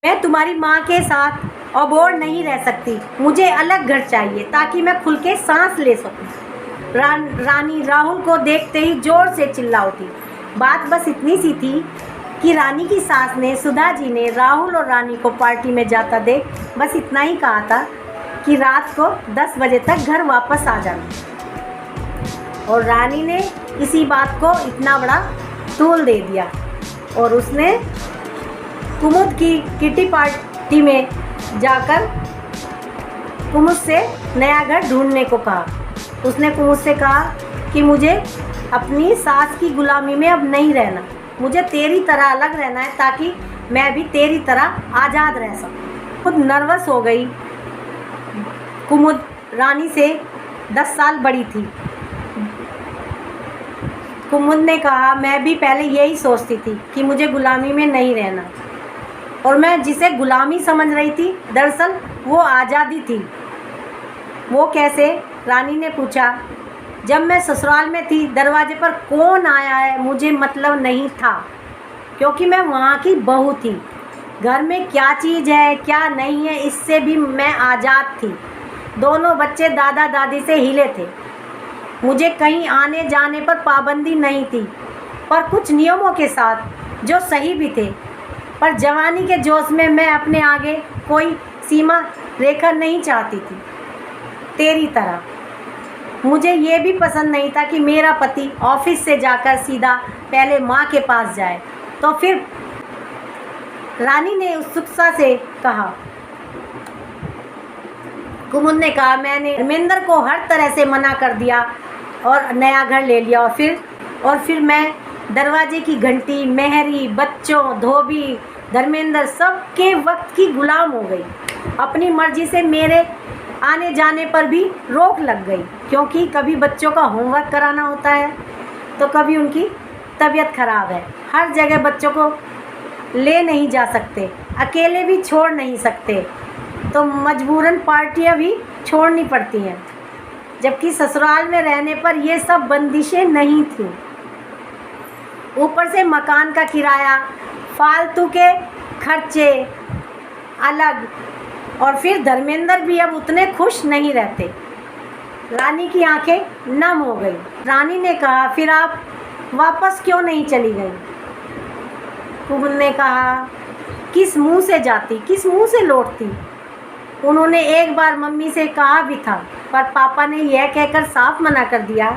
मैं तुम्हारी माँ के साथ अबोर्ड नहीं रह सकती, मुझे अलग घर चाहिए ताकि मैं खुल के सांस ले सकूं। रानी राहुल को देखते ही जोर से चिल्ला उठी। बात बस इतनी सी थी कि रानी की सास ने, सुधा जी ने राहुल और रानी को पार्टी में जाता देख बस इतना ही कहा था कि रात को 10 बजे तक घर वापस आ जाना। और रानी ने इसी बात को इतना बड़ा तूल दे दिया और उसने कुमुद की किटी पार्टी में जाकर कुमुद से नया घर ढूंढने को कहा। उसने कुमुद से कहा कि मुझे अपनी सास की गुलामी में अब नहीं रहना, मुझे तेरी तरह अलग रहना है ताकि मैं भी तेरी तरह आज़ाद रह सकूं। खुद नर्वस हो गई। कुमुद रानी से 10 साल बड़ी थी। कुमुद ने कहा, मैं भी पहले यही सोचती थी कि मुझे गुलामी में नहीं रहना, और मैं जिसे गुलामी समझ रही थी दरअसल वो आज़ादी थी। वो कैसे? रानी ने पूछा। जब मैं ससुराल में थी दरवाजे पर कौन आया है मुझे मतलब नहीं था, क्योंकि मैं वहाँ की बहू थी। घर में क्या चीज़ है क्या नहीं है इससे भी मैं आज़ाद थी। दोनों बच्चे दादा दादी से हिले थे। मुझे कहीं आने जाने पर पाबंदी नहीं थी, पर कुछ नियमों के साथ जो सही भी थे। पर जवानी के जोश में मैं अपने आगे कोई सीमा रेखा नहीं चाहती थी। तेरी तरह मुझे ये भी पसंद नहीं था कि मेरा पति ऑफिस से जाकर सीधा पहले माँ के पास जाए तो फिर। रानी ने उत्सुकता से कहा। कुमुद ने कहा, मैंने धर्मेंद्र को हर तरह से मना कर दिया और नया घर ले लिया, और फिर मैं दरवाजे की घंटी, मेहरी, बच्चों, धोबी, धर्मेंद्र सबके वक्त की गुलाम हो गई। अपनी मर्जी से मेरे आने जाने पर भी रोक लग गई, क्योंकि कभी बच्चों का होमवर्क कराना होता है तो कभी उनकी तबीयत ख़राब है। हर जगह बच्चों को ले नहीं जा सकते, अकेले भी छोड़ नहीं सकते, तो मजबूरन पार्टियां भी छोड़नी पड़ती हैं। जबकि ससुराल में रहने पर ये सब बंदिशें नहीं थीं। ऊपर से मकान का किराया, फालतू के खर्चे अलग, और फिर धर्मेंद्र भी अब उतने खुश नहीं रहते। रानी की आंखें नम हो गई। रानी ने कहा, फिर आप वापस क्यों नहीं चली गई? कुमुद ने कहा, किस मुंह से जाती, किस मुंह से लौटती? उन्होंने एक बार मम्मी से कहा भी था, पर पापा ने यह कहकर साफ मना कर दिया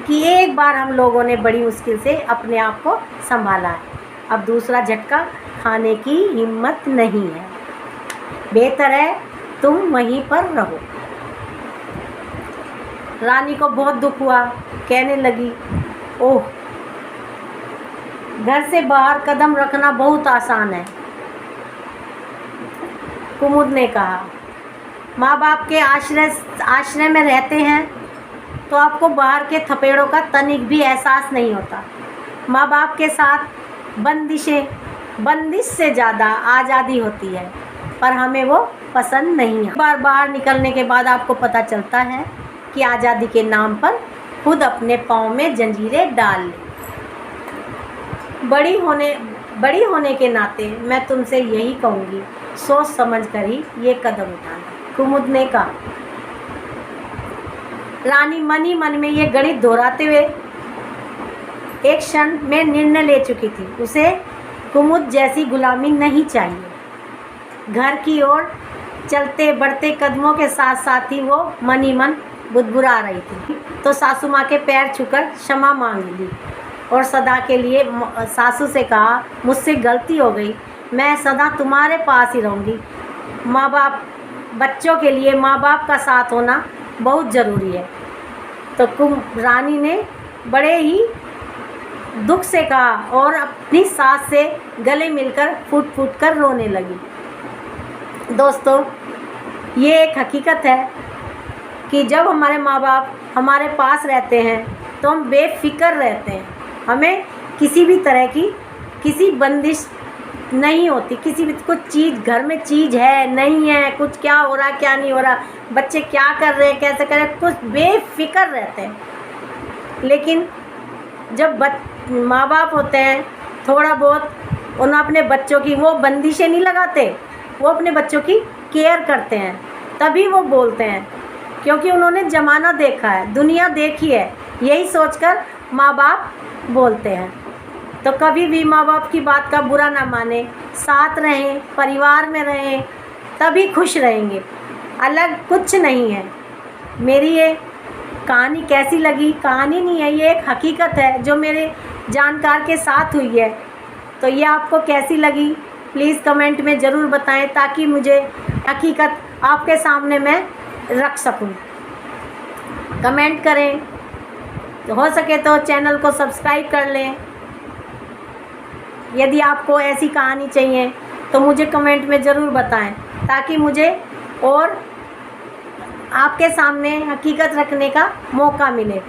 कि एक बार हम लोगों ने बड़ी मुश्किल से अपने आप को संभाला है, अब दूसरा झटका खाने की हिम्मत नहीं है। बेहतर है तुम वहीं पर रहो। रानी को बहुत दुख हुआ। कहने लगी, ओह, घर से बाहर कदम रखना बहुत आसान है। कुमुद ने कहा, माँ बाप के आश्रय में रहते हैं तो आपको बाहर के थपेड़ों का तनिक भी एहसास नहीं होता। माँ बाप के साथ बंदिश से ज़्यादा आज़ादी होती है, पर हमें वो पसंद नहीं है। बार बाहर निकलने के बाद आपको पता चलता है कि आज़ादी के नाम पर खुद अपने पाँव में जंजीरें डाल लें। बड़ी होने के नाते मैं तुमसे यही कहूँगी, सोच समझ कर ही ये कदम उठाना। कुमुद ने कहा। रानी मन ही मन में ये गणित दोहराते हुए एक क्षण में निर्णय ले चुकी थी। उसे कुमुद जैसी गुलामी नहीं चाहिए। घर की ओर चलते बढ़ते कदमों के साथ साथ ही वो मन ही मन बुदबुरा रही थी। तो सासू माँ के पैर छूकर क्षमा मांग ली और सदा के लिए सासू से कहा, मुझसे गलती हो गई, मैं सदा तुम्हारे पास ही रहूँगी। बच्चों के लिए माँ बाप का साथ होना बहुत ज़रूरी है। तो रानी ने बड़े ही दुख से कहा और अपनी सास से गले मिलकर फूट फूट कर रोने लगी। दोस्तों, ये एक हकीकत है कि जब हमारे माँ बाप हमारे पास रहते हैं तो हम बेफिक्र रहते हैं। हमें किसी भी तरह की किसी बंदिश नहीं होती। किसी भी कुछ चीज़ घर में चीज़ है नहीं है, कुछ क्या हो रहा क्या नहीं हो रहा, बच्चे क्या कर रहे हैं कैसे कर रहे हैं, कुछ बेफिक्र रहते हैं। लेकिन जब माँ बाप होते हैं थोड़ा बहुत उन्होंने अपने बच्चों की वो बंदिशें नहीं लगाते, वो अपने बच्चों की केयर करते हैं, तभी वो बोलते हैं, क्योंकि उन्होंने ज़माना देखा है, दुनिया देखी है, यही सोचकर माँ बाप बोलते हैं। तो कभी भी माँ बाप की बात का बुरा ना माने, साथ रहें, परिवार में रहें, तभी खुश रहेंगे, अलग कुछ नहीं है। मेरी ये कहानी कैसी लगी? कहानी नहीं है, ये एक हकीकत है जो मेरे जानकार के साथ हुई है। तो ये आपको कैसी लगी प्लीज़ कमेंट में ज़रूर बताएं, ताकि मुझे हकीकत आपके सामने मैं रख सकूं। कमेंट करें, तो हो सके तो चैनल को सब्सक्राइब कर लें। यदि आपको ऐसी कहानी चाहिए तो मुझे कमेंट में ज़रूर बताएं, ताकि मुझे और आपके सामने हकीकत रखने का मौका मिले।